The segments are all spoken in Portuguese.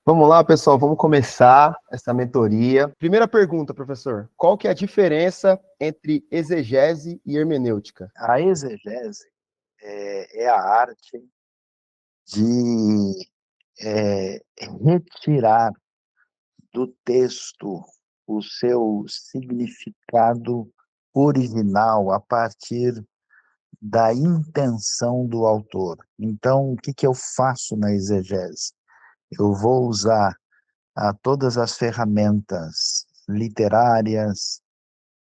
Vamos lá, pessoal, vamos começar essa mentoria. Primeira pergunta, professor. Qual que é a diferença entre exegese e hermenêutica? A exegese é a arte de retirar do texto o seu significado original a partir da intenção do autor. Então, o que eu faço na exegese? Eu vou usar todas as ferramentas literárias,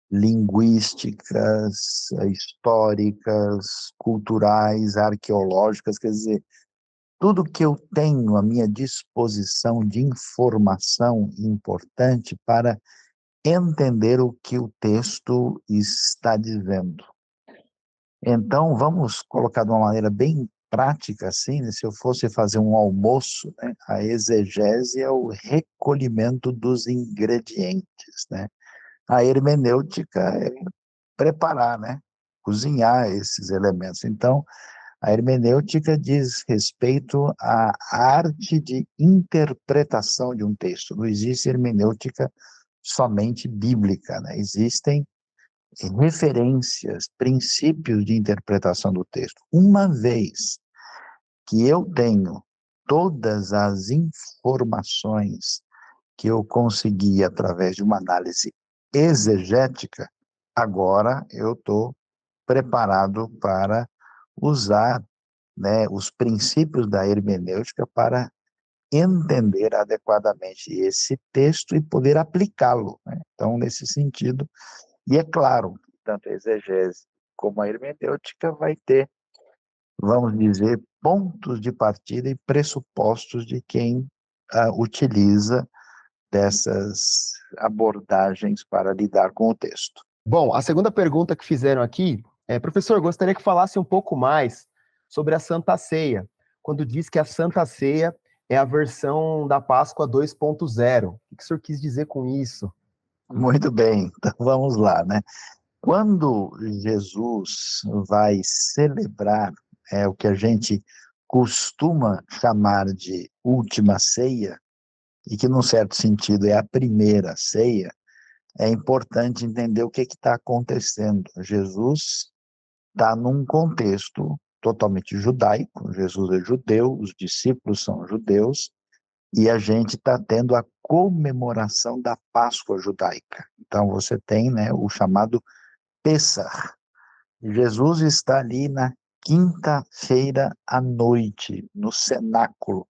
linguísticas, históricas, culturais, arqueológicas, quer dizer, tudo que eu tenho à minha disposição de informação importante para entender o que o texto está dizendo. Então, vamos colocar de uma maneira bem prática, assim, né? Se eu fosse fazer um almoço, né? A exegese é o recolhimento dos ingredientes, né? A hermenêutica é preparar, né? Cozinhar esses elementos. Então, a hermenêutica diz respeito à arte de interpretação de um texto. Não existe hermenêutica somente bíblica, né? Existem referências, princípios de interpretação do texto. Uma vez que eu tenho todas as informações que eu consegui através de uma análise exegética, agora eu estou preparado para usar, né, os princípios da hermenêutica para entender adequadamente esse texto e poder aplicá-lo, né? Então, nesse sentido, e é claro, tanto a exegese como a hermenêutica vai ter, vamos dizer, pontos de partida e pressupostos de quem utiliza dessas abordagens para lidar com o texto. Bom, a segunda pergunta que fizeram aqui é, professor, gostaria que falasse um pouco mais sobre a Santa Ceia, quando diz que a Santa Ceia é a versão da Páscoa 2.0. O que o senhor quis dizer com isso? Muito bem, então vamos lá, né? Quando Jesus vai celebrar o que a gente costuma chamar de última ceia, e que, num certo sentido, é a primeira ceia, é importante entender o que está acontecendo. Jesus está num contexto totalmente judaico, Jesus é judeu, os discípulos são judeus, e a gente está tendo a comemoração da Páscoa judaica. Então, você tem, né, o chamado Pessah. Jesus está ali na quinta-feira à noite, no cenáculo,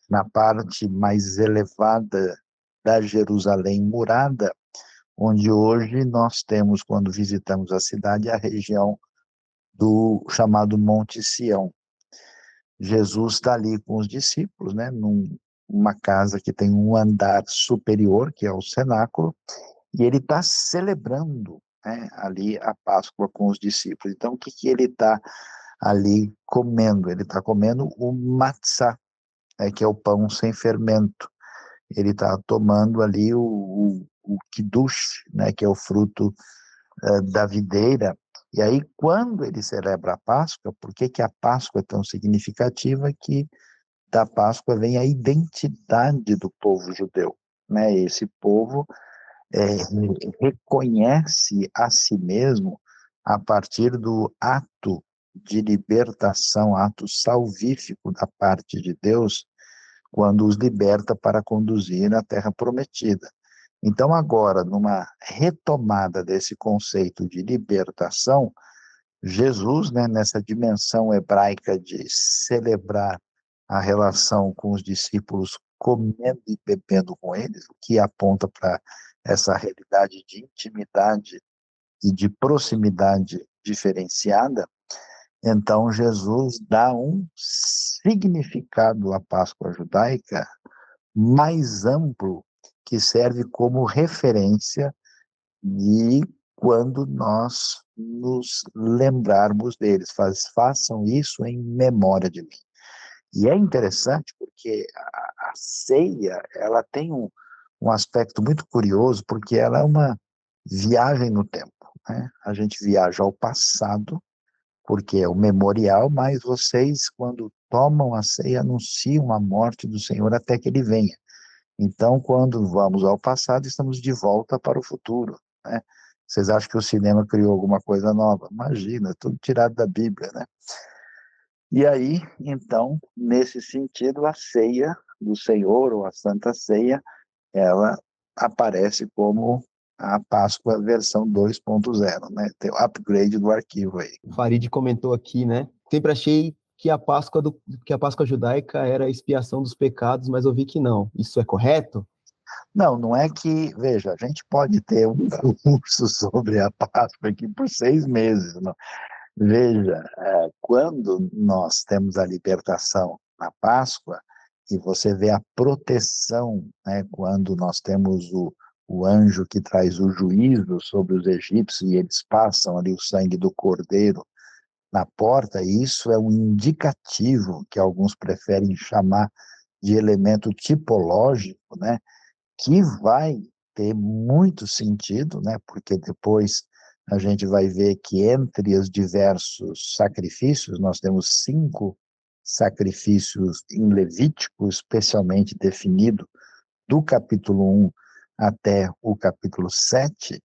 na parte mais elevada da Jerusalém murada, onde hoje nós temos, quando visitamos a cidade, a região do chamado Monte Sião. Jesus está ali com os discípulos, né, numa casa que tem um andar superior, que é o cenáculo, e ele está celebrando, né, ali a Páscoa com os discípulos. Então, o que ele está ali comendo? Ele está comendo o matzá, né, que é o pão sem fermento. Ele está tomando ali o kiddush, né, que é o fruto da videira. E aí, quando ele celebra a Páscoa, por que a Páscoa é tão significativa? Que da Páscoa vem a identidade do povo judeu, né? Esse povo é, reconhece a si mesmo a partir do ato de libertação, ato salvífico da parte de Deus, quando os liberta para conduzir à terra prometida. Então, agora, numa retomada desse conceito de libertação, Jesus, né, nessa dimensão hebraica de celebrar a relação com os discípulos, comendo e bebendo com eles, o que aponta para essa realidade de intimidade e de proximidade diferenciada, então Jesus dá um significado à Páscoa judaica mais amplo, que serve como referência de quando nós nos lembrarmos deles. Façam isso em memória de mim. E é interessante porque a ceia, ela tem um aspecto muito curioso, porque ela é uma viagem no tempo, né? A gente viaja ao passado, porque é o memorial, mas vocês, quando tomam a ceia, anunciam a morte do Senhor até que ele venha. Então, quando vamos ao passado, estamos de volta para o futuro, né? Vocês acham que o cinema criou alguma coisa nova? Imagina, tudo tirado da Bíblia, né? E aí, então, nesse sentido, a ceia do Senhor, ou a Santa Ceia, ela aparece como a Páscoa versão 2.0, né? Tem o upgrade do arquivo aí. O Farid comentou aqui, né? Sempre achei que a Páscoa judaica era a expiação dos pecados, mas eu vi que não. Isso é correto? Não, não é que, veja, a gente pode ter um curso sobre a Páscoa aqui por 6 meses, não. Veja, quando nós temos a libertação na Páscoa, e você vê a proteção, né, quando nós temos o anjo que traz o juízo sobre os egípcios, e eles passam ali o sangue do cordeiro na porta, e isso é um indicativo que alguns preferem chamar de elemento tipológico, né, que vai ter muito sentido, né? Porque depois a gente vai ver que entre os diversos sacrifícios, nós temos 5 sacrifícios em Levítico, especialmente definido, do capítulo 1 até o capítulo 7,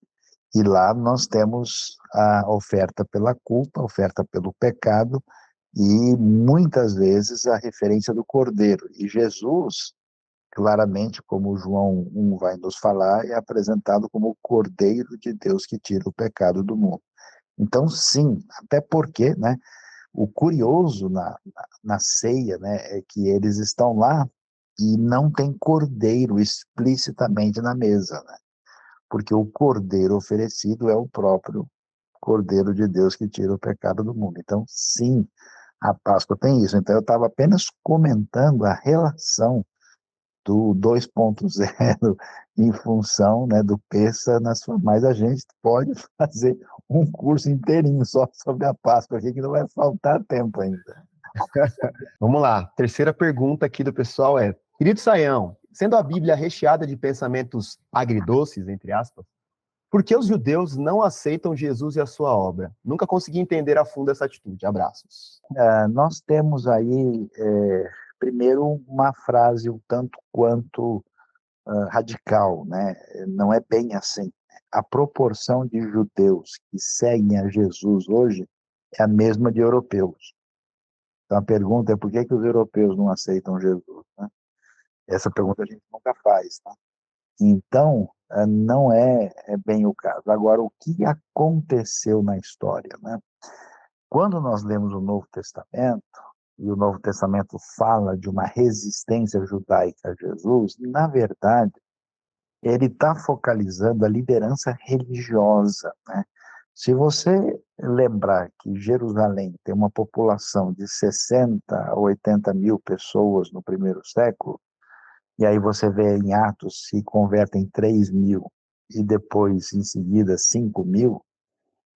e lá nós temos a oferta pela culpa, a oferta pelo pecado, e muitas vezes a referência do cordeiro. E Jesus, claramente, como João 1 vai nos falar, é apresentado como o Cordeiro de Deus que tira o pecado do mundo. Então, sim, até porque, né, o curioso na ceia, né, é que eles estão lá e não tem cordeiro explicitamente na mesa, né, porque o cordeiro oferecido é o próprio Cordeiro de Deus que tira o pecado do mundo. Então, sim, a Páscoa tem isso. Então, eu estava apenas comentando a relação do 2.0 em função, né, do PESA, mas a gente pode fazer um curso inteirinho só sobre a Páscoa aqui, que não vai faltar tempo ainda. Vamos lá. Terceira pergunta aqui do pessoal é: querido Saião, sendo a Bíblia recheada de pensamentos agridoces, entre aspas, por que os judeus não aceitam Jesus e a sua obra? Nunca consegui entender a fundo essa atitude. Abraços. Nós temos aí, primeiro, uma frase um tanto quanto radical, né? Não é bem assim. A proporção de judeus que seguem a Jesus hoje é a mesma de europeus. Então a pergunta é por que os europeus não aceitam Jesus, né? Essa pergunta a gente nunca faz, tá? Então, não é bem o caso. Agora, o que aconteceu na história, né? Quando nós lemos o Novo Testamento, e o Novo Testamento fala de uma resistência judaica a Jesus, na verdade, ele está focalizando a liderança religiosa, né? Se você lembrar que Jerusalém tem uma população de 60 a 80 mil pessoas no primeiro século, e aí você vê em Atos se convertem 3 mil e depois, em seguida, 5 mil,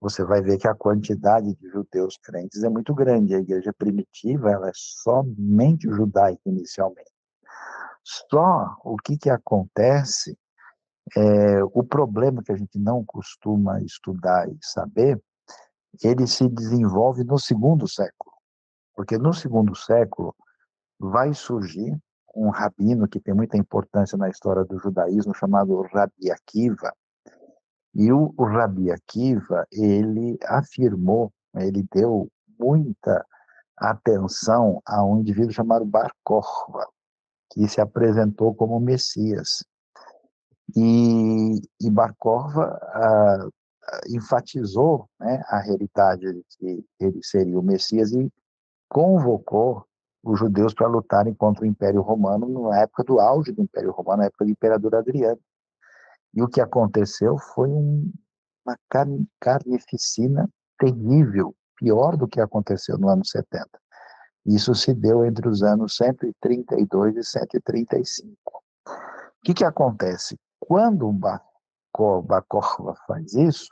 você vai ver que a quantidade de judeus crentes é muito grande. A igreja primitiva ela é somente judaica inicialmente. Só o que acontece, o problema que a gente não costuma estudar e saber, ele se desenvolve no segundo século. Porque no segundo século vai surgir um rabino que tem muita importância na história do judaísmo, chamado Rabi Akiva. E o Rabi Akiva, ele afirmou, ele deu muita atenção a um indivíduo chamado Bar Kokhba, que se apresentou como Messias. E Bar Kokhba enfatizou, né, a realidade de que ele seria o Messias e convocou os judeus para lutarem contra o Império Romano na época do auge do Império Romano, na época do Imperador Adriano. E o que aconteceu foi uma carnificina terrível, pior do que aconteceu no ano 70. Isso se deu entre os anos 132 e 135. O que acontece? Quando o Bakorva faz isso,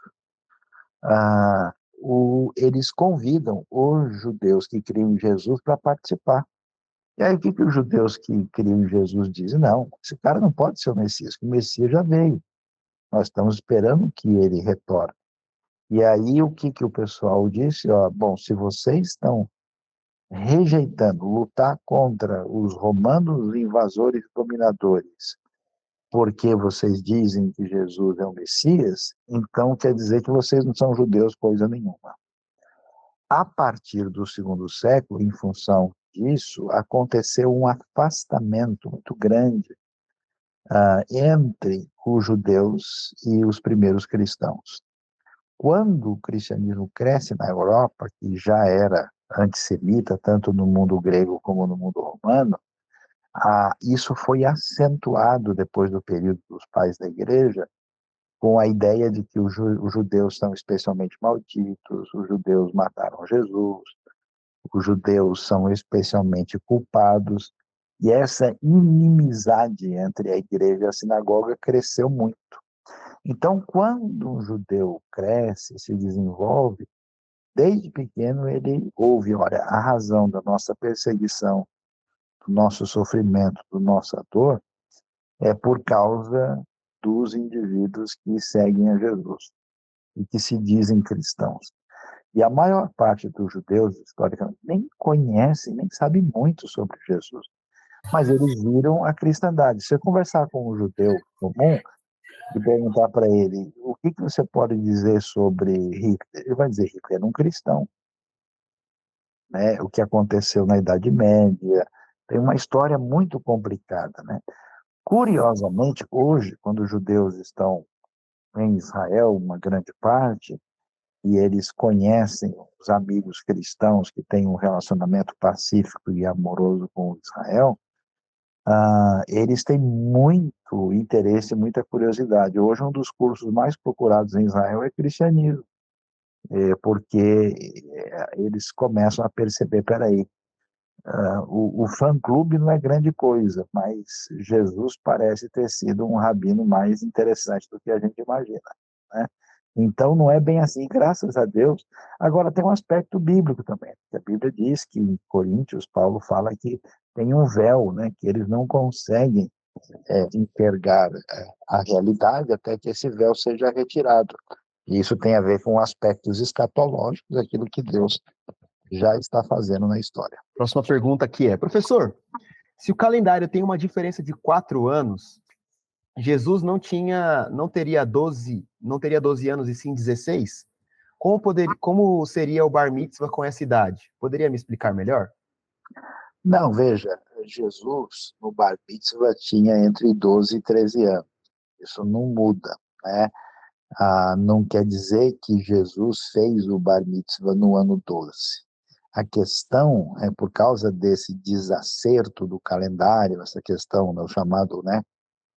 eles convidam os judeus que criam em Jesus para participar. E aí o que os judeus que criam em Jesus dizem? Não, esse cara não pode ser o Messias, que o Messias já veio. Nós estamos esperando que ele retorne. E aí o que o pessoal disse? Ó, bom, se vocês estão rejeitando lutar contra os romanos invasores e dominadores porque vocês dizem que Jesus é o Messias, então quer dizer que vocês não são judeus coisa nenhuma. A partir do segundo século, em função disso, aconteceu um afastamento muito grande entre os judeus e os primeiros cristãos. Quando o cristianismo cresce na Europa, que já era antissemita, tanto no mundo grego como no mundo romano, isso foi acentuado depois do período dos pais da igreja, com a ideia de que os judeus são especialmente malditos, os judeus mataram Jesus, os judeus são especialmente culpados, e essa inimizade entre a igreja e a sinagoga cresceu muito. Então, quando um judeu cresce, se desenvolve, desde pequeno ele ouve, olha, a razão da nossa perseguição, do nosso sofrimento, da nossa dor, é por causa dos indivíduos que seguem a Jesus e que se dizem cristãos. E a maior parte dos judeus, historicamente, nem conhece, nem sabe muito sobre Jesus, mas eles viram a cristandade. Se você conversar com um judeu comum e perguntar para ele o que você pode dizer sobre Hitler, ele vai dizer Hitler era um cristão, né? O que aconteceu na Idade Média, tem uma história muito complicada, né? Curiosamente, hoje, quando os judeus estão em Israel, uma grande parte, e eles conhecem os amigos cristãos que têm um relacionamento pacífico e amoroso com Israel, eles têm muito interesse, muita curiosidade. Hoje, um dos cursos mais procurados em Israel é cristianismo, porque eles começam a perceber, peraí, o fã-clube não é grande coisa, mas Jesus parece ter sido um rabino mais interessante do que a gente imagina, né? Então, não é bem assim, graças a Deus. Agora, tem um aspecto bíblico também. A Bíblia diz que, em Coríntios, Paulo fala que tem um véu, né, que eles não conseguem enxergar a realidade até que esse véu seja retirado. E isso tem a ver com aspectos escatológicos, aquilo que Deus já está fazendo na história. Próxima pergunta aqui é, professor, se o calendário tem uma diferença de 4 anos, Jesus não teria 12 anos e sim 16? Como seria o Bar Mitzvah com essa idade? Poderia me explicar melhor? Não, veja, Jesus no Bar Mitzvah tinha entre 12 e 13 anos. Isso não muda, né? Não quer dizer que Jesus fez o Bar Mitzvah no ano 12. A questão é por causa desse desacerto do calendário, essa questão, né, o chamado, né,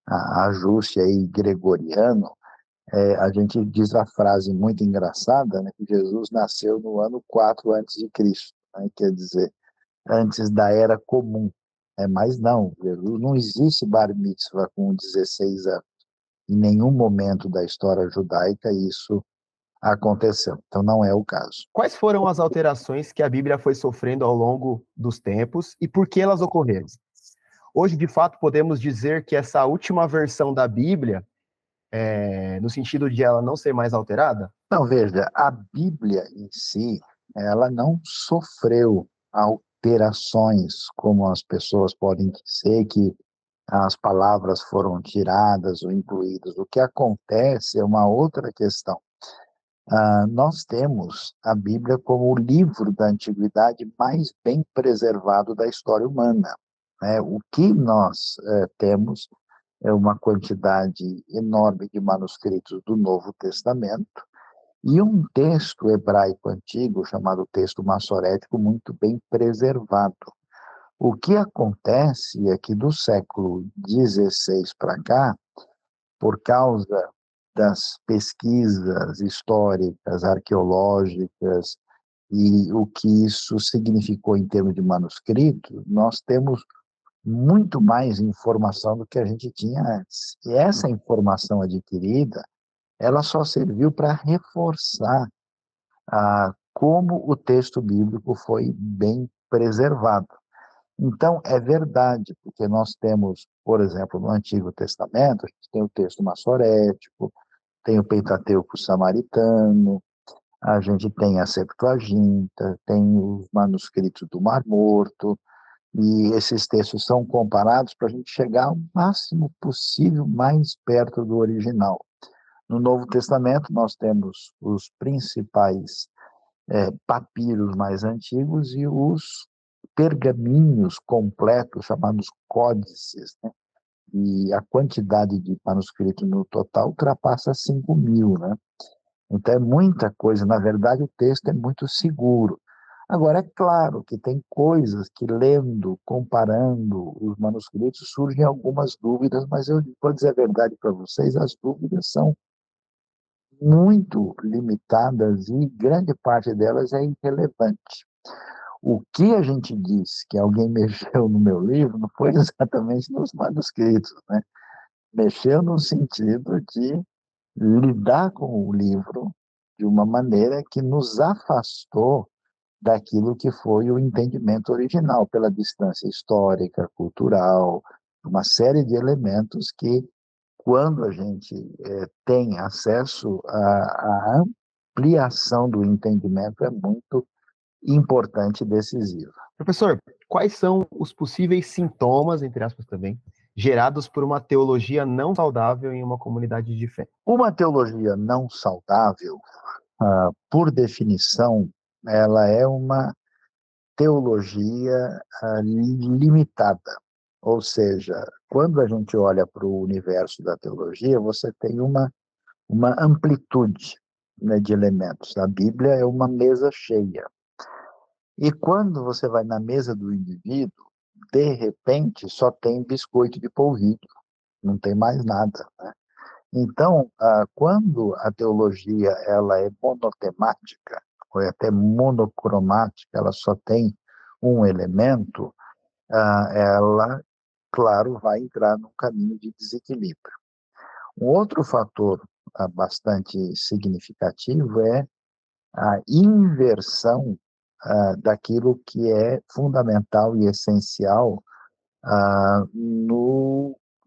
ajuste aí gregoriano, a gente diz a frase muito engraçada, né, que Jesus nasceu no ano 4 antes de Cristo, né, quer dizer, antes da era comum. Mas não, Jesus não existe Bar Mitzvah com 16 anos. Em nenhum momento da história judaica isso aconteceu. Então não é o caso. Quais foram as alterações que a Bíblia foi sofrendo ao longo dos tempos e por que elas ocorreram? Hoje, de fato, podemos dizer que essa última versão da Bíblia, no sentido de ela não ser mais alterada? Não, veja, a Bíblia em si, ela não sofreu alterações, como as pessoas podem dizer que as palavras foram tiradas ou incluídas. O que acontece é uma outra questão. Nós temos a Bíblia como o livro da antiguidade mais bem preservado da história humana, né? O que nós temos é uma quantidade enorme de manuscritos do Novo Testamento e um texto hebraico antigo, chamado texto massorético, muito bem preservado. O que acontece é que do século XVI para cá, por causa das pesquisas históricas, arqueológicas, e o que isso significou em termos de manuscrito, nós temos muito mais informação do que a gente tinha antes. E essa informação adquirida, ela só serviu para reforçar como o texto bíblico foi bem preservado. Então, é verdade, porque nós temos, por exemplo, no Antigo Testamento, a gente tem o texto massorético, tem o Pentateuco samaritano, a gente tem a Septuaginta, tem os manuscritos do Mar Morto, E esses textos são comparados para a gente chegar ao máximo possível mais perto do original. No Novo Testamento, nós temos os principais papiros mais antigos e os pergaminhos completos, chamados códices, né? E a quantidade de manuscritos no total ultrapassa 5.000, né? Então é muita coisa, na verdade o texto é muito seguro. Agora, é claro que tem coisas que, lendo, comparando os manuscritos, surgem algumas dúvidas, mas eu vou dizer a verdade para vocês, as dúvidas são muito limitadas e grande parte delas é irrelevante. O que a gente diz que alguém mexeu no meu livro não foi exatamente nos manuscritos, né? Mexeu no sentido de lidar com o livro de uma maneira que nos afastou daquilo que foi o entendimento original, pela distância histórica, cultural, uma série de elementos que, quando a gente tem acesso à ampliação do entendimento, é muito importante e decisivo. Professor, quais são os possíveis sintomas, entre aspas também, gerados por uma teologia não saudável em uma comunidade de fé? Uma teologia não saudável, por definição, ela é uma teologia limitada. Ou seja, quando a gente olha para o universo da teologia, você tem uma amplitude, né, de elementos. A Bíblia é uma mesa cheia. E quando você vai na mesa do indivíduo, de repente só tem biscoito de polvilho, não tem mais nada, né? Então, quando a teologia ela é monotemática, ou é até monocromática, ela só tem um elemento, ela, claro, vai entrar num caminho de desequilíbrio. Um outro fator bastante significativo é a inversão daquilo que é fundamental e essencial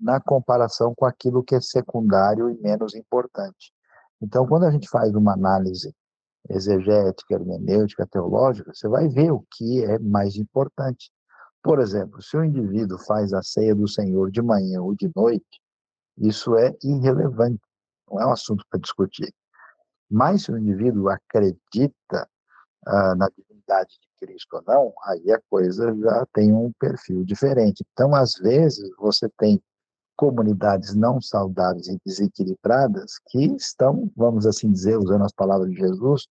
na comparação com aquilo que é secundário e menos importante. Então, quando a gente faz uma análise exegética, hermenêutica, teológica, você vai ver o que é mais importante. Por exemplo, se o indivíduo faz a ceia do Senhor de manhã ou de noite, isso é irrelevante, não é um assunto para discutir. Mas se o indivíduo acredita na divindade de Cristo ou não, aí a coisa já tem um perfil diferente. Então, às vezes, você tem comunidades não saudáveis e desequilibradas que estão, vamos assim dizer, usando as palavras de Jesus,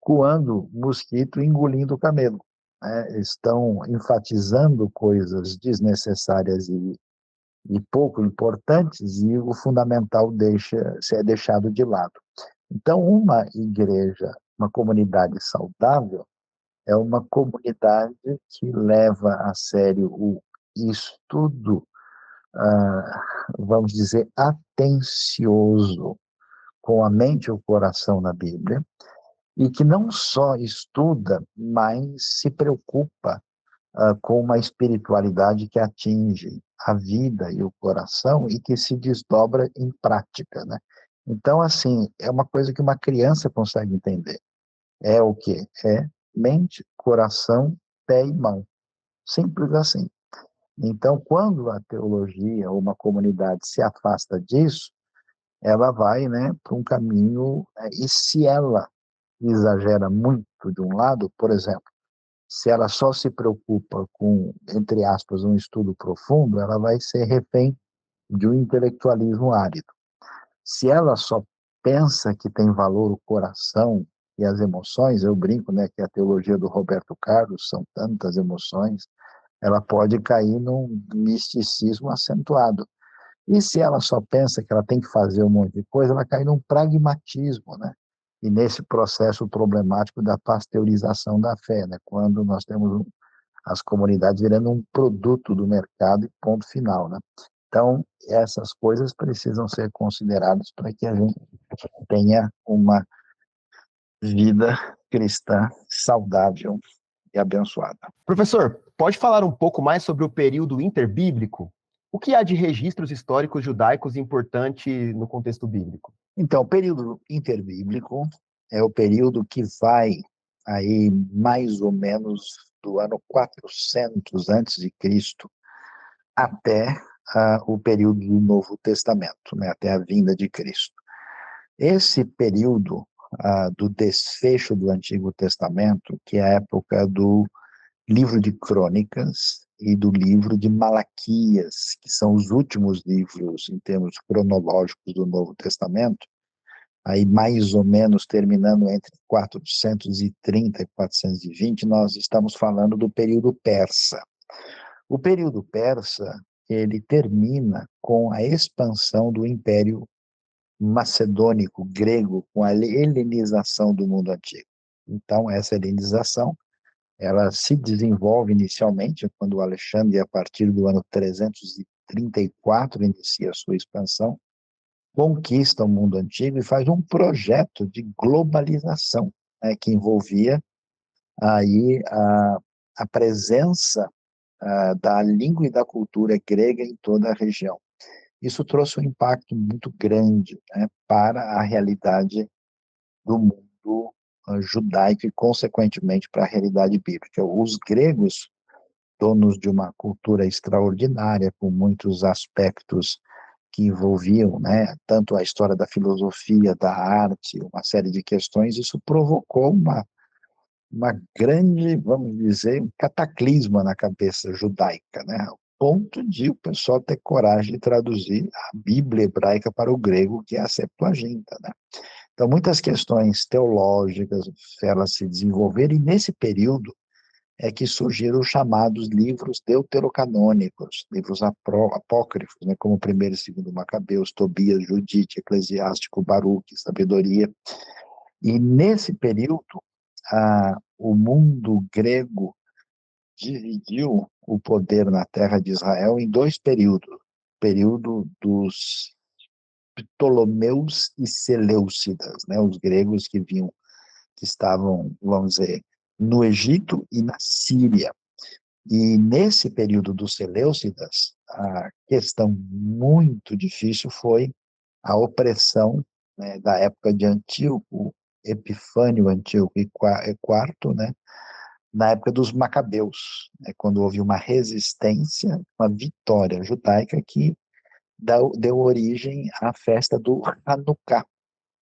coando mosquito e engolindo camelo, né? Estão enfatizando coisas desnecessárias e pouco importantes e o fundamental é deixado de lado. Então, uma igreja, uma comunidade saudável, é uma comunidade que leva a sério o estudo, vamos dizer, atencioso, com a mente e o coração na Bíblia, e que não só estuda, mas se preocupa com uma espiritualidade que atinge a vida e o coração e que se desdobra em prática, né? Então, assim, é uma coisa que uma criança consegue entender. É o quê? É mente, coração, pé e mão. Simples assim. Então, quando a teologia ou uma comunidade se afasta disso, ela vai, né, para um caminho, e se ela exagera muito de um lado, por exemplo, se ela só se preocupa com, entre aspas, um estudo profundo, ela vai ser refém de um intelectualismo árido. Se ela só pensa que tem valor o coração e as emoções, eu brinco, né, que a teologia do Roberto Carlos são tantas emoções, ela pode cair num misticismo acentuado. E se ela só pensa que ela tem que fazer um monte de coisa, ela cai num pragmatismo, né? E nesse processo problemático da pasteurização da fé, né? Quando nós temos as comunidades virando um produto do mercado e ponto final, né? Então, essas coisas precisam ser consideradas para que a gente tenha uma vida cristã saudável e abençoada. Professor, pode falar um pouco mais sobre o período interbíblico? O que há de registros históricos judaicos importante no contexto bíblico? Então, o período interbíblico é o período que vai aí mais ou menos do ano 400 antes de Cristo até o período do Novo Testamento, né, até a vinda de Cristo. Esse período do desfecho do Antigo Testamento, que é a época do livro de Crônicas e do livro de Malaquias, que são os últimos livros em termos cronológicos do Novo Testamento, aí mais ou menos terminando entre 430 e 420, nós estamos falando do período persa. O período persa, ele termina com a expansão do Império Macedônico, grego, com a helenização do mundo antigo. Então, essa helenização, ela se desenvolve inicialmente quando Alexandre, a partir do ano 334, inicia a sua expansão, conquista o mundo antigo e faz um projeto de globalização, né, que envolvia aí a presença da língua e da cultura grega em toda a região. Isso trouxe um impacto muito grande, né, para a realidade do mundo judaico e, consequentemente, para a realidade bíblica. Os gregos, donos de uma cultura extraordinária, com muitos aspectos que envolviam, né, tanto a história da filosofia, da arte, uma série de questões, isso provocou uma grande, vamos dizer, um cataclisma na cabeça judaica, né, ao ponto de o pessoal ter coragem de traduzir a Bíblia hebraica para o grego, que é a Septuaginta, né. Então, muitas questões teológicas, elas se desenvolveram, e nesse período é que surgiram os chamados livros deuterocanônicos, livros apócrifos, né, como o primeiro e segundo Macabeus, Tobias, Judite, Eclesiástico, Baruque, Sabedoria. E nesse período, o mundo grego dividiu o poder na terra de Israel em dois períodos. O período dos Ptolomeus e Seleucidas, né, os gregos que estavam, vamos dizer, no Egito e na Síria. E nesse período dos Seleucidas, a questão muito difícil foi a opressão, né, da época de Antíoco, Epifânio Antíoco IV, né, na época dos Macabeus, né, quando houve uma resistência, uma vitória judaica que deu origem à festa do Hanukkah,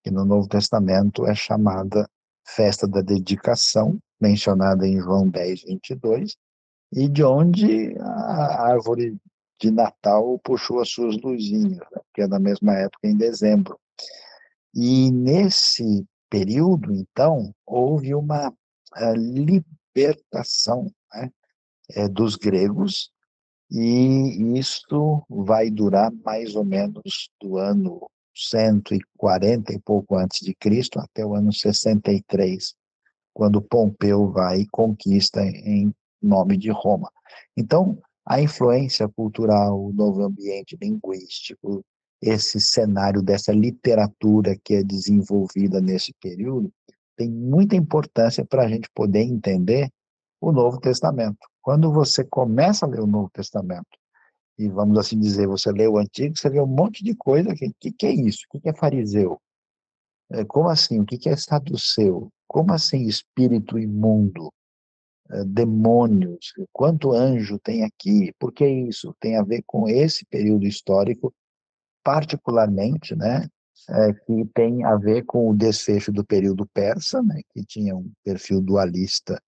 que no Novo Testamento é chamada festa da dedicação, mencionada em João 10:22, e de onde a árvore de Natal puxou as suas luzinhas, né, que é da mesma época, em dezembro. E nesse período, então, houve uma libertação, né, dos gregos, e isto vai durar mais ou menos do ano 140 e pouco antes de Cristo até o ano 63, quando Pompeu vai e conquista em nome de Roma. Então, a influência cultural, o novo ambiente linguístico, esse cenário dessa literatura que é desenvolvida nesse período, tem muita importância para a gente poder entender o Novo Testamento. Quando você começa a ler o Novo Testamento, e vamos assim dizer, você lê o Antigo, você vê um monte de coisa, que é isso? O que é fariseu? Como assim? O que é saduceu? Como assim espírito imundo? Demônios? Quanto anjo tem aqui? Por que isso? Tem a ver com esse período histórico, particularmente, né? Que tem a ver com o desfecho do período persa, né? Que tinha um perfil dualista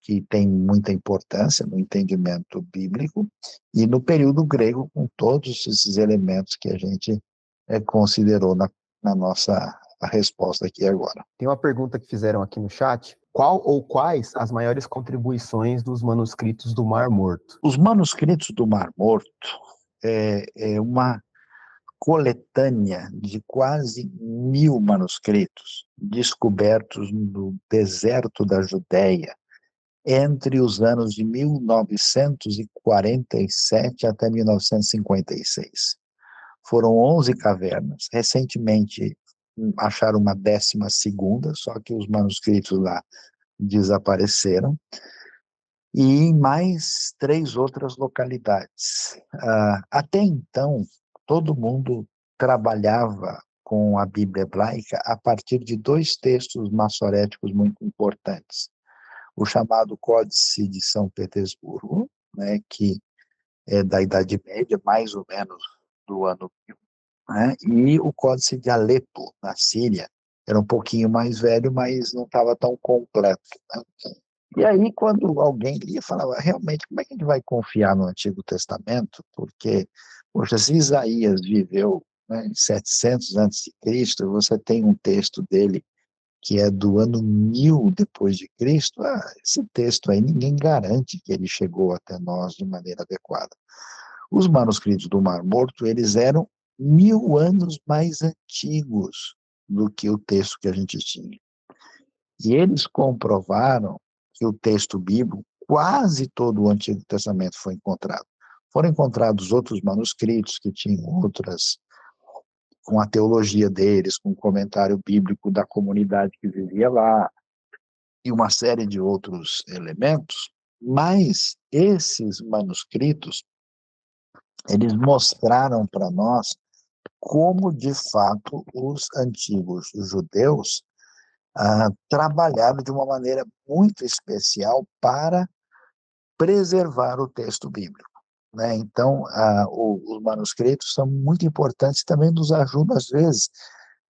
que tem muita importância no entendimento bíblico, e no período grego, com todos esses elementos que a gente considerou na nossa resposta aqui agora. Tem uma pergunta que fizeram aqui no chat. Qual ou quais as maiores contribuições dos manuscritos do Mar Morto? Os manuscritos do Mar Morto é uma coletânea de quase 1.000 manuscritos descobertos no deserto da Judéia entre os anos de 1947 até 1956. Foram 11 cavernas. Recentemente acharam uma 12ª, só que os manuscritos lá desapareceram, e em mais 3 outras localidades. Até então, todo mundo trabalhava com a Bíblia hebraica a partir de 2 textos massoréticos muito importantes. o chamado Códice de São Petersburgo, né, que é da Idade Média, mais ou menos do ano 1000, né, e o Códice de Alepo, na Síria, era um pouquinho mais velho, mas não estava tão completo, né? E aí, quando alguém lia, falava, realmente, como é que a gente vai confiar no Antigo Testamento? Porque, poxa, se Isaías viveu, né, em 700 antes de Cristo, você tem um texto dele que é do ano 1000 depois de Cristo, esse texto aí ninguém garante que ele chegou até nós de maneira adequada. Os manuscritos do Mar Morto, eles eram 1000 anos mais antigos do que o texto que a gente tinha. E eles comprovaram que o texto bíblico, quase todo o Antigo Testamento foi encontrado. Foram encontrados outros manuscritos que tinham outras, com a teologia deles, com o comentário bíblico da comunidade que vivia lá, e uma série de outros elementos, mas esses manuscritos, eles mostraram para nós como, de fato, os antigos judeus trabalharam de uma maneira muito especial para preservar o texto bíblico, né? Então, os manuscritos são muito importantes, também nos ajudam às vezes,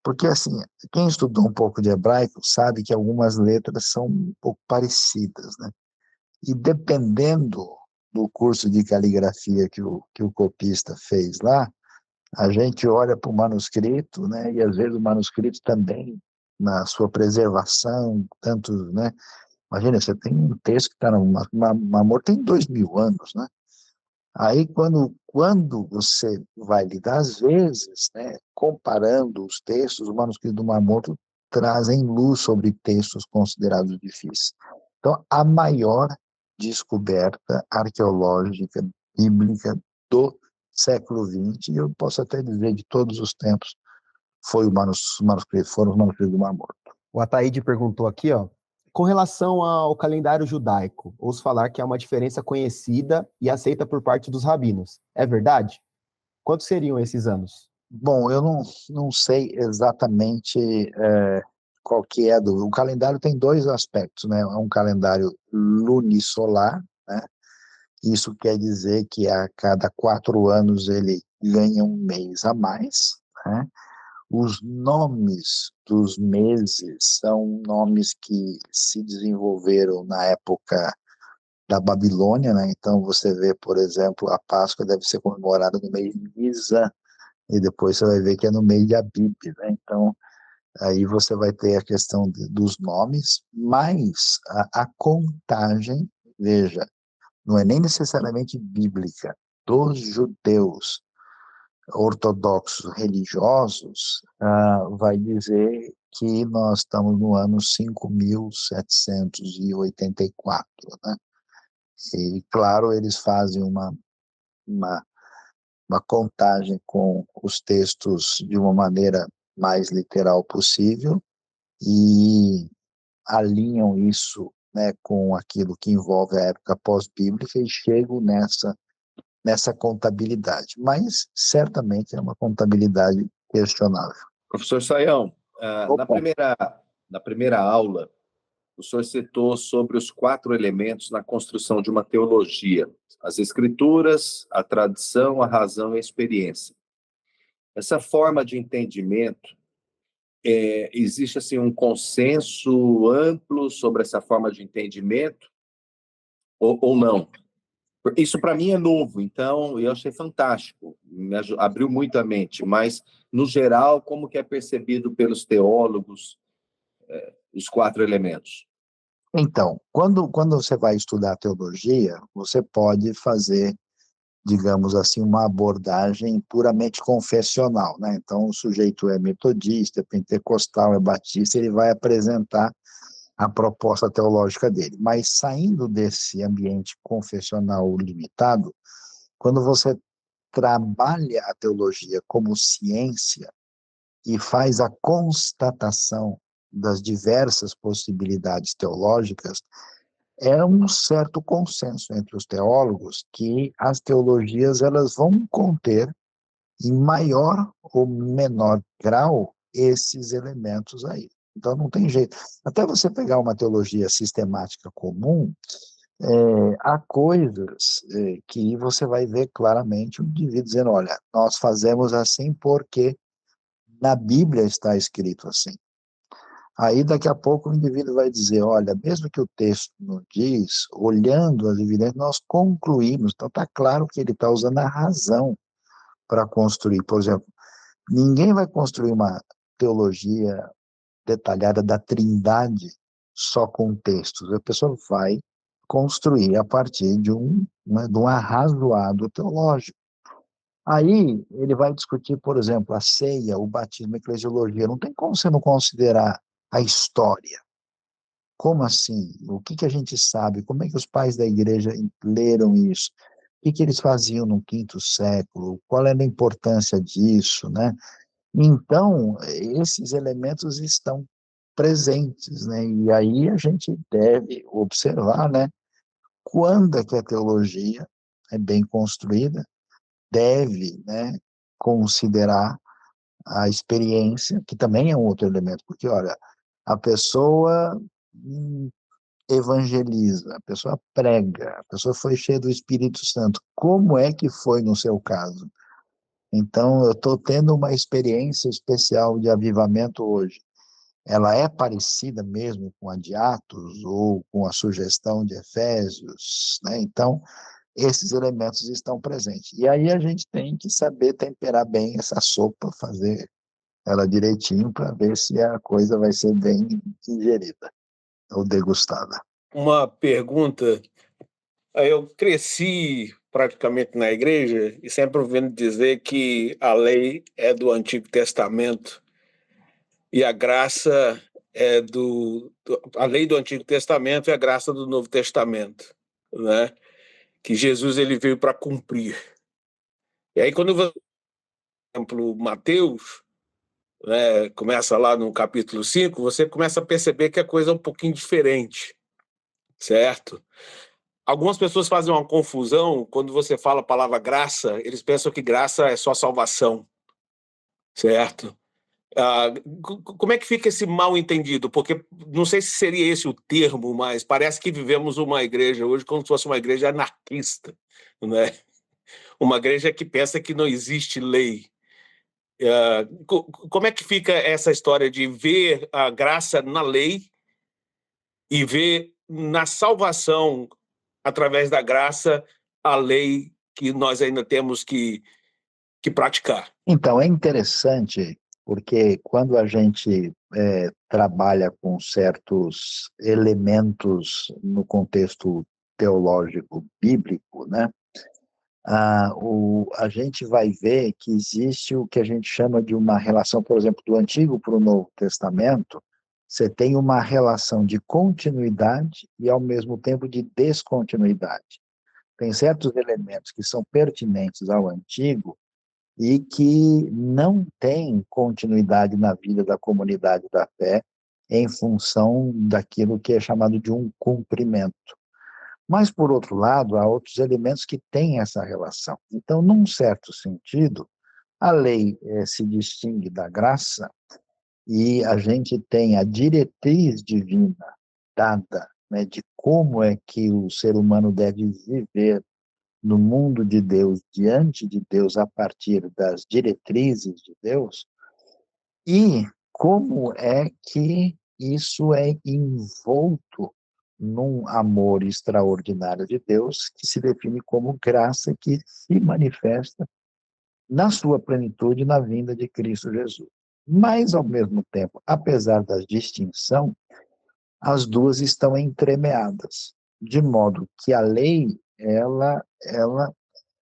porque assim, quem estudou um pouco de hebraico sabe que algumas letras são um pouco parecidas, né? E dependendo do curso de caligrafia que o copista fez lá, a gente olha para o manuscrito, né? E às vezes o manuscrito também, na sua preservação, tanto, né? Imagina, você tem um texto que está no Amor tem 2000 anos, né? Aí, quando você vai lidar, às vezes, né, comparando os textos, os manuscritos do Mar Morto trazem luz sobre textos considerados difíceis. Então, a maior descoberta arqueológica bíblica do século XX, e eu posso até dizer de todos os tempos, foram os manuscritos do Mar Morto. O Ataíde perguntou aqui, ó, com relação ao calendário judaico, ouço falar que há uma diferença conhecida e aceita por parte dos rabinos. É verdade? Quantos seriam esses anos? Bom, eu não sei exatamente qual que é o calendário tem dois aspectos, né? É um calendário lunisolar, né? Isso quer dizer que a cada 4 anos ele ganha um mês a mais, né? Os nomes dos meses são nomes que se desenvolveram na época da Babilônia, né? Então você vê, por exemplo, a Páscoa deve ser comemorada no mês de Nisan, e depois você vai ver que é no meio de Abib, né? Então, aí você vai ter a questão dos nomes, mas a contagem, veja, não é nem necessariamente bíblica, dos judeus ortodoxos religiosos, vai dizer que nós estamos no ano 5784, né? E, claro, eles fazem uma uma contagem com os textos de uma maneira mais literal possível e alinham isso, né, com aquilo que envolve a época pós-bíblica e chegam nessa contabilidade. Mas certamente é uma contabilidade questionável. Professor Sayão, Opa. na primeira aula, o senhor citou sobre os 4 elementos na construção de uma teologia: as escrituras, a tradição, a razão e a experiência. Essa forma de entendimento, existe assim um consenso amplo sobre essa forma de entendimento ou não? Isso para mim é novo, então eu achei fantástico, abriu muito a mente, mas no geral, como que é percebido pelos teólogos os 4 elementos? Então, quando você vai estudar teologia, você pode fazer, digamos assim, uma abordagem puramente confessional, né? Então, o sujeito é metodista, é pentecostal, é batista, ele vai apresentar a proposta teológica dele. Mas saindo desse ambiente confessional limitado, quando você trabalha a teologia como ciência e faz a constatação das diversas possibilidades teológicas, é um certo consenso entre os teólogos que as teologias elas vão conter, em maior ou menor grau, esses elementos aí. Então não tem jeito. Até você pegar uma teologia sistemática comum, há coisas que você vai ver claramente o indivíduo dizendo, olha, nós fazemos assim porque na Bíblia está escrito assim. Aí daqui a pouco o indivíduo vai dizer, olha, mesmo que o texto não diz, olhando as evidências, nós concluímos, então está claro que ele está usando a razão para construir. Por exemplo, ninguém vai construir uma teologia detalhada da Trindade só com textos. A pessoa vai construir a partir de um arrazoado teológico. Aí ele vai discutir, por exemplo, a ceia, o batismo, a eclesiologia. Não tem como você não considerar a história. Como assim? O que que a gente sabe? Como é que os pais da igreja leram isso? O que que eles faziam no quinto século? Qual era a importância disso, né? Então, esses elementos estão presentes, né? E aí a gente deve observar, né? Quando é que a teologia é bem construída, deve, né, considerar a experiência, que também é um outro elemento, porque, olha, a pessoa evangeliza, a pessoa prega, a pessoa foi cheia do Espírito Santo. Como é que foi no seu caso? Então, eu estou tendo uma experiência especial de avivamento hoje. Ela é parecida mesmo com a de Atos ou com a sugestão de Efésios, né? Então, esses elementos estão presentes. E aí a gente tem que saber temperar bem essa sopa, fazer ela direitinho para ver se a coisa vai ser bem ingerida ou degustada. Uma pergunta. Eu cresci praticamente na igreja e sempre ouvindo dizer que a lei é do Antigo Testamento e a graça é a lei do Antigo Testamento e a graça do Novo Testamento, né? Que Jesus ele veio para cumprir. E aí quando você, por exemplo, Mateus, né, começa lá no capítulo 5, você começa a perceber que a coisa é um pouquinho diferente, certo? Algumas pessoas fazem uma confusão quando você fala a palavra graça, eles pensam que graça é só salvação, certo? Como é que fica esse mal entendido? Porque não sei se seria esse o termo, mas parece que vivemos uma igreja hoje como se fosse uma igreja anarquista, né? Uma igreja que pensa que não existe lei. Como é que fica essa história de ver a graça na lei e ver na salvação, através da graça, a lei que nós ainda temos que praticar? Então, é interessante, porque quando a gente trabalha com certos elementos no contexto teológico bíblico, né, a gente vai ver que existe o que a gente chama de uma relação, por exemplo, do Antigo para o Novo Testamento, você tem uma relação de continuidade e, ao mesmo tempo, de descontinuidade. Tem certos elementos que são pertinentes ao Antigo e que não têm continuidade na vida da comunidade da fé em função daquilo que é chamado de um cumprimento. Mas, por outro lado, há outros elementos que têm essa relação. Então, num certo sentido, a lei se distingue da graça e a gente tem a diretriz divina dada, né, de como é que o ser humano deve viver no mundo de Deus, diante de Deus, a partir das diretrizes de Deus, e como é que isso é envolto num amor extraordinário de Deus, que se define como graça que se manifesta na sua plenitude na vinda de Cristo Jesus. Mas, ao mesmo tempo, apesar da distinção, as duas estão entremeadas, de modo que a lei, ela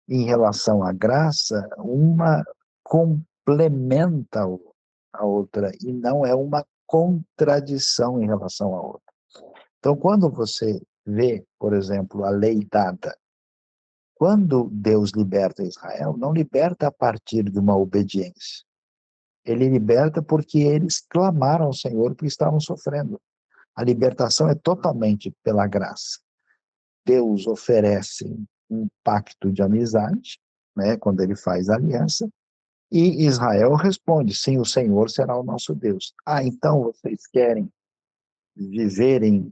em relação à graça, uma complementa a outra e não é uma contradição em relação à outra. Então, quando você vê, por exemplo, a lei dada, quando Deus liberta Israel, não liberta a partir de uma obediência. Ele liberta porque eles clamaram ao Senhor porque estavam sofrendo. A libertação é totalmente pela graça. Deus oferece um pacto de amizade, né, quando ele faz aliança, E Israel responde, sim, o Senhor será o nosso Deus. Ah, então vocês querem viver em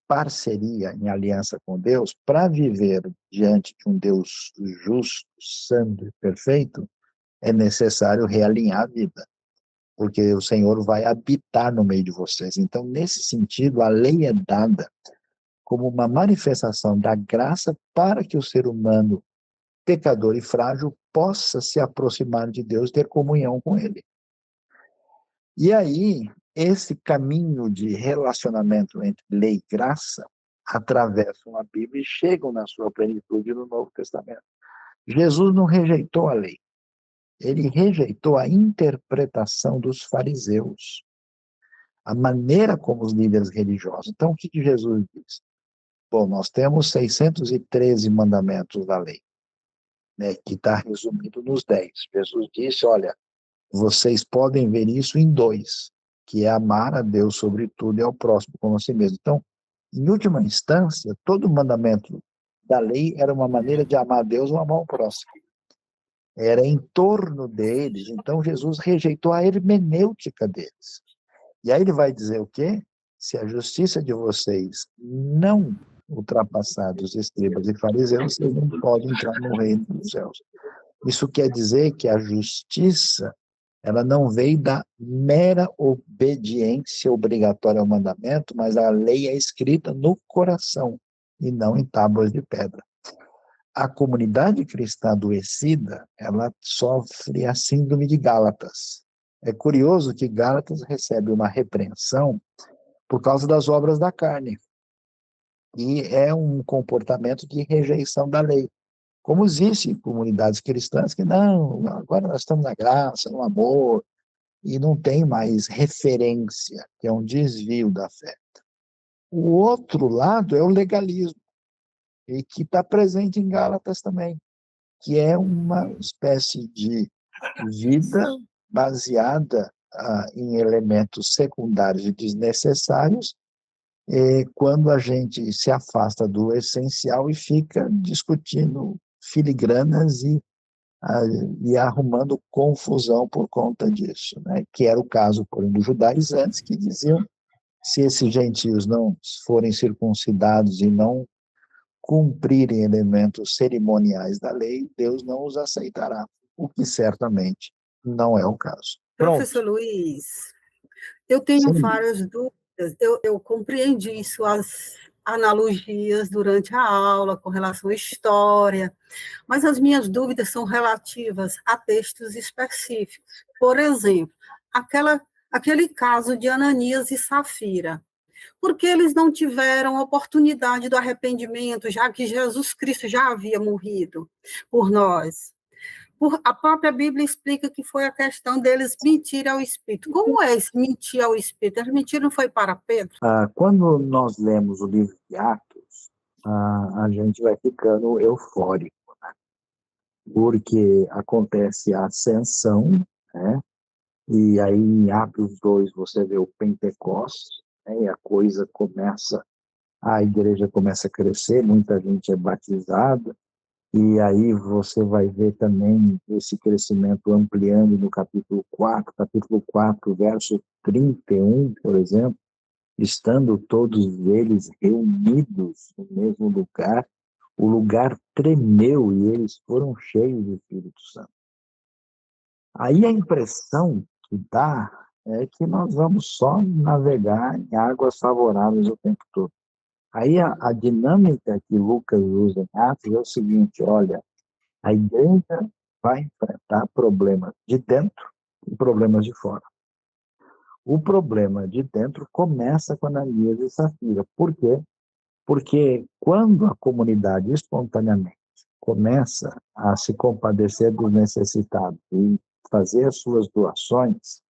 parceria, em aliança com Deus, para viver diante de um Deus justo, santo e perfeito, é necessário realinhar a vida, porque o Senhor vai habitar no meio de vocês. Então, nesse sentido, a lei é dada como uma manifestação da graça para que o ser humano, pecador e frágil, possa se aproximar de Deus, ter comunhão com Ele. E aí, esse caminho de relacionamento entre lei e graça atravessam a Bíblia e chegam na sua plenitude no Novo Testamento. Jesus não rejeitou a lei, ele rejeitou a interpretação dos fariseus, a maneira como os líderes religiosos. Então, o que Jesus diz? Bom, nós temos 613 mandamentos da lei, né, que está resumido nos 10. Jesus disse, olha, vocês podem ver isso em 2, que é amar a Deus sobre tudo e ao próximo como a si mesmo. Então, em última instância, todo mandamento da lei era uma maneira de amar a Deus ou amar o próximo. Era em torno deles. Então, Jesus rejeitou a hermenêutica deles. E aí ele vai dizer o quê? Se a justiça de vocês não ultrapassar dos escribas e fariseus, vocês não podem entrar no reino dos céus. Isso quer dizer que a justiça, ela não veio da mera obediência obrigatória ao mandamento, mas a lei é escrita no coração e não em tábuas de pedra. A comunidade cristã adoecida, ela sofre a síndrome de Gálatas. É curioso que Gálatas recebe uma repreensão por causa das obras da carne. E é um comportamento de rejeição da lei. Como existem comunidades cristãs que não, agora nós estamos na graça, no amor, e não tem mais referência, que é um desvio da fé. O outro lado é o legalismo, e que está presente em Gálatas também, que é uma espécie de vida baseada em elementos secundários e desnecessários, quando a gente se afasta do essencial e fica discutindo filigranas e arrumando confusão por conta disso, né? Que era o caso, por exemplo, dos judaizantes, que diziam se esses gentios não forem circuncidados e não cumprirem elementos cerimoniais da lei, Deus não os aceitará, o que certamente não é o caso. Professor Pronto. Luiz, eu tenho Sim. várias dúvidas. Eu compreendi suas analogias durante a aula com relação à história, mas as minhas dúvidas são relativas a textos específicos. Por exemplo, aquele caso de Ananias e Safira. Por que eles não tiveram oportunidade do arrependimento, já que Jesus Cristo já havia morrido por nós? A própria Bíblia explica que foi a questão deles mentir ao Espírito. Como é esse mentir ao Espírito? Eles mentiram foi para Pedro? Quando nós lemos o livro de Atos, a gente vai ficando eufórico, né? Porque acontece a ascensão, né? E aí em Atos 2 você vê o Pentecostes, né? E a igreja começa a crescer, muita gente é batizada, e aí você vai ver também esse crescimento ampliando no capítulo 4, verso 31, por exemplo, estando todos eles reunidos no mesmo lugar, o lugar tremeu e eles foram cheios do Espírito Santo. Aí a impressão que dá é que nós vamos só navegar em águas favoráveis o tempo todo. Aí a dinâmica que Lucas usa em Atos é o seguinte, olha, a igreja vai enfrentar problemas de dentro e problemas de fora. O problema de dentro começa com Ananias e Safira. Por quê? Porque quando a comunidade espontaneamente começa a se compadecer dos necessitados e fazer as suas doações,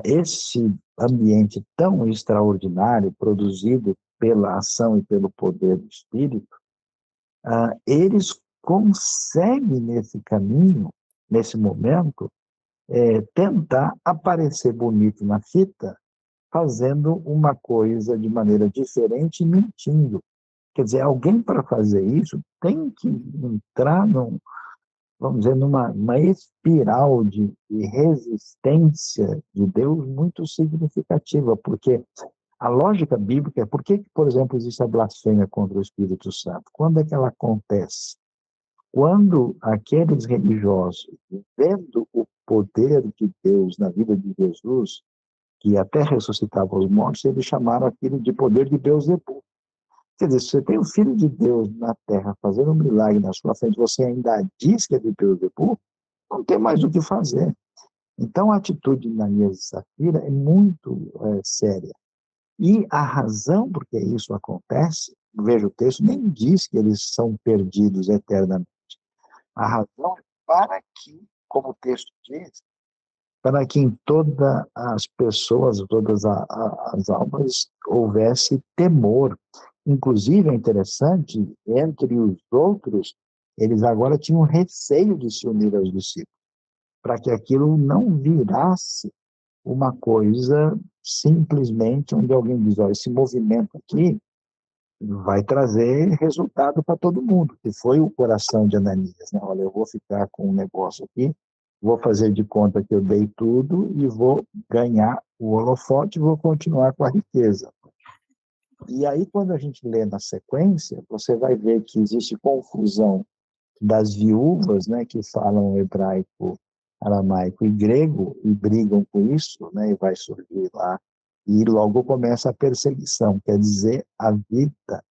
esse ambiente tão extraordinário produzido pela ação e pelo poder do Espírito, eles conseguem nesse caminho, nesse momento, tentar aparecer bonito na fita, fazendo uma coisa de maneira diferente e mentindo. Quer dizer, alguém para fazer isso tem que entrar vamos dizer, uma espiral de resistência de Deus muito significativa, porque a lógica bíblica é por que, por exemplo, existe a blasfêmia contra o Espírito Santo? Quando é que ela acontece? Quando aqueles religiosos, vendo o poder de Deus na vida de Jesus, que até ressuscitava os mortos, eles chamaram aquilo de poder de Beelzebub. Quer dizer, se você tem o Filho de Deus na terra fazendo um milagre na sua frente, você ainda diz que é de Beelzebub, não tem mais o que fazer. Então, a atitude de Ananias e Safira é muito séria. E a razão por que isso acontece, veja o texto, nem diz que eles são perdidos eternamente. A razão é para que, como o texto diz, para que em todas as pessoas, todas as almas, houvesse temor. Inclusive, é interessante, entre os outros, eles agora tinham receio de se unir aos discípulos, para que aquilo não virasse uma coisa simplesmente onde alguém diz, olha, esse movimento aqui vai trazer resultado para todo mundo, que foi o coração de Ananias, né? Olha, eu vou ficar com um negócio aqui, vou fazer de conta que eu dei tudo e vou ganhar o holofote e vou continuar com a riqueza. E aí, quando a gente lê na sequência, você vai ver que existe confusão das viúvas, né, que falam hebraico, aramaico e grego, e brigam com isso, né, e vai surgir lá, e logo começa a perseguição, quer dizer, a vida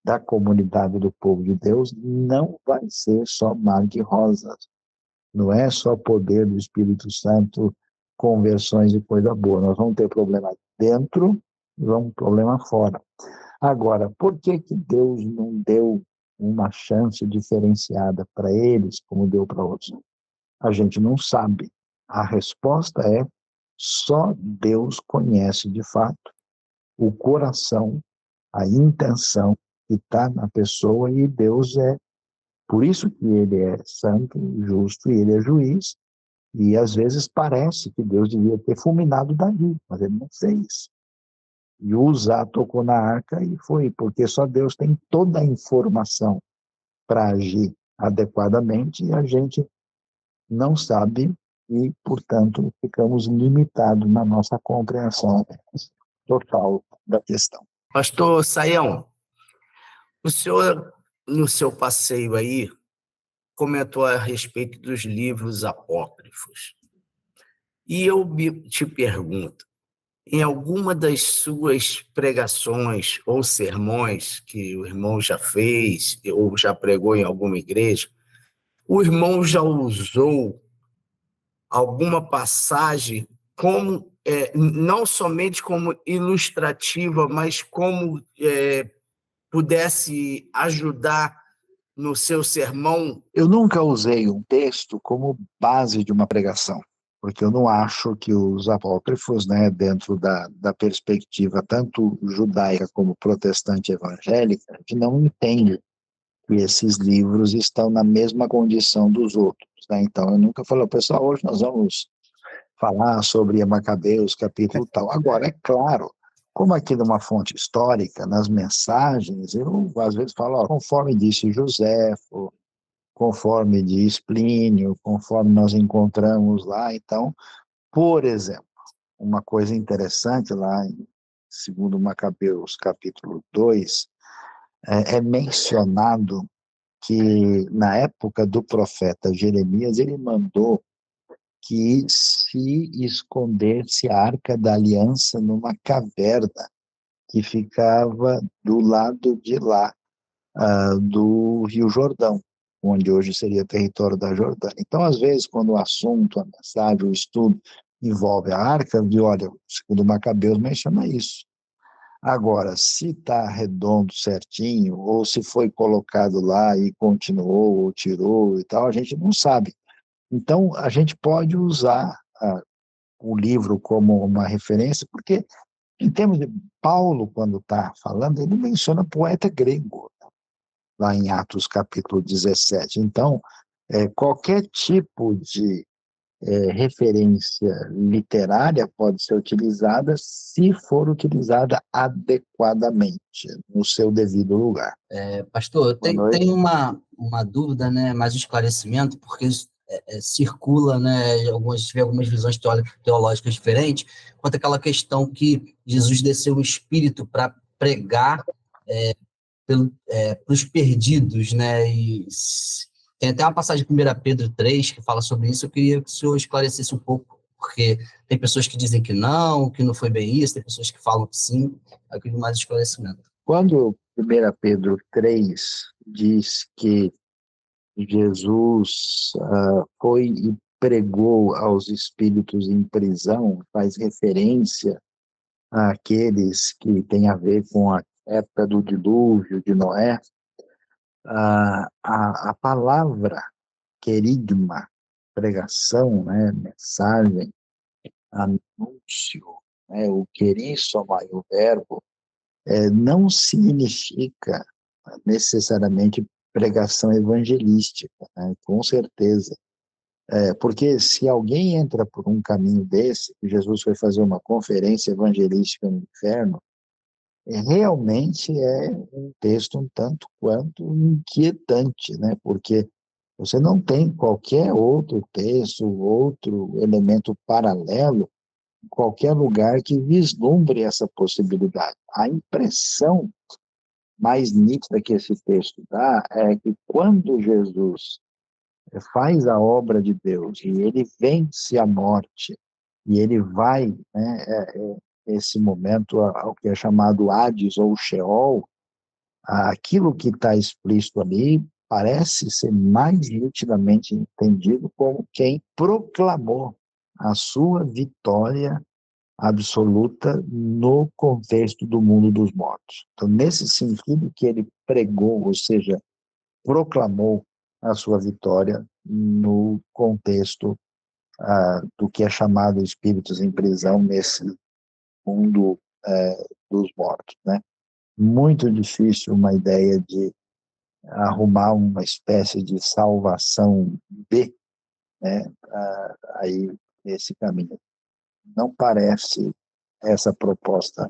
da comunidade do povo de Deus não vai ser só mar de rosas, não é só poder do Espírito Santo, conversões e coisa boa, nós vamos ter problema dentro e vamos ter problema fora. Agora, por que que Deus não deu uma chance diferenciada para eles, como deu para outros? A gente não sabe. A resposta é: só Deus conhece de fato o coração, a intenção que está na pessoa, e Deus é, por isso que ele é santo, justo, e ele é juiz, e às vezes parece que Deus devia ter fulminado Davi, mas ele não fez. E Uzá tocou na arca e foi, porque só Deus tem toda a informação para agir adequadamente, e a gente não sabe e, portanto, ficamos limitados na nossa compreensão total da questão. Pastor Saião, o senhor, no seu passeio aí, comentou a respeito dos livros apócrifos. E eu te pergunto, em alguma das suas pregações ou sermões que o irmão já fez ou já pregou em alguma igreja, o irmão já usou alguma passagem como não somente como ilustrativa, mas como pudesse ajudar no seu sermão? Eu nunca usei um texto como base de uma pregação, porque eu não acho que os apócrifos, né, dentro da perspectiva tanto judaica como protestante evangélica, a gente não entende que esses livros estão na mesma condição dos outros, né? Então, eu nunca falei, pessoal, hoje nós vamos falar sobre Macabeus, capítulo tal. Agora, é claro, como aqui numa fonte histórica, nas mensagens, eu às vezes falo, ó, conforme disse Joséfo, conforme diz Plínio, conforme nós encontramos lá. Então, por exemplo, uma coisa interessante lá em 2 Macabeus, capítulo 2, é mencionado que na época do profeta Jeremias, ele mandou que se escondesse a Arca da Aliança numa caverna que ficava do lado de lá, do Rio Jordão, onde hoje seria território da Jordânia. Então, às vezes, quando o assunto, a mensagem, o estudo envolve a arca, olha, segundo Macabeus menciona isso. Agora, se está redondo certinho, ou se foi colocado lá e continuou, ou tirou e tal, a gente não sabe. Então, a gente pode usar o livro como uma referência, porque, em termos de Paulo, quando está falando, ele menciona poeta grego, lá em Atos capítulo 17. Então, qualquer tipo de referência literária pode ser utilizada se for utilizada adequadamente, no seu devido lugar. Pastor, Boa tem noite. uma dúvida, né, mais um esclarecimento, porque circula, né, tive algumas visões teológicas diferentes, quanto àquela questão que Jesus desceu o Espírito para pregar para os perdidos, né, e tem até uma passagem de 1 Pedro 3 que fala sobre isso. Eu queria que o senhor esclarecesse um pouco, porque tem pessoas que dizem que não foi bem isso, tem pessoas que falam que sim. Eu queria mais esclarecimento. Quando 1 Pedro 3 diz que Jesus foi e pregou aos espíritos em prisão, faz referência àqueles que têm a ver com a época do dilúvio de Noé. A palavra querigma, pregação, né, mensagem, anúncio, né, o querissomai, o verbo, não significa necessariamente pregação evangelística, né, com certeza. Porque se alguém entra por um caminho desse, que Jesus foi fazer uma conferência evangelística no inferno, realmente é um texto um tanto quanto inquietante, né? Porque você não tem qualquer outro texto, outro elemento paralelo, em qualquer lugar que vislumbre essa possibilidade. A impressão mais nítida que esse texto dá é que quando Jesus faz a obra de Deus e ele vence a morte e ele vai, né, esse momento ao que é chamado Hades ou Sheol, aquilo que está explícito ali parece ser mais nitidamente entendido como quem proclamou a sua vitória absoluta no contexto do mundo dos mortos. Então, nesse sentido que ele pregou, ou seja, proclamou a sua vitória no contexto do que é chamado espíritos em prisão nesse mundo dos mortos, né? Muito difícil uma ideia de arrumar uma espécie de salvação B, né? Aí esse caminho. Não parece essa proposta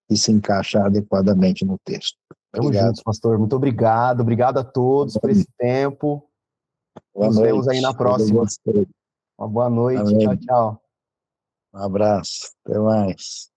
que se encaixa adequadamente no texto. Tamo Obrigado. juntos, pastor. Muito obrigado. Obrigado a todos por esse tempo. Boa Nos noite. vemos aí na próxima. Uma boa noite. Amém. Tchau, tchau. Um abraço. Até mais.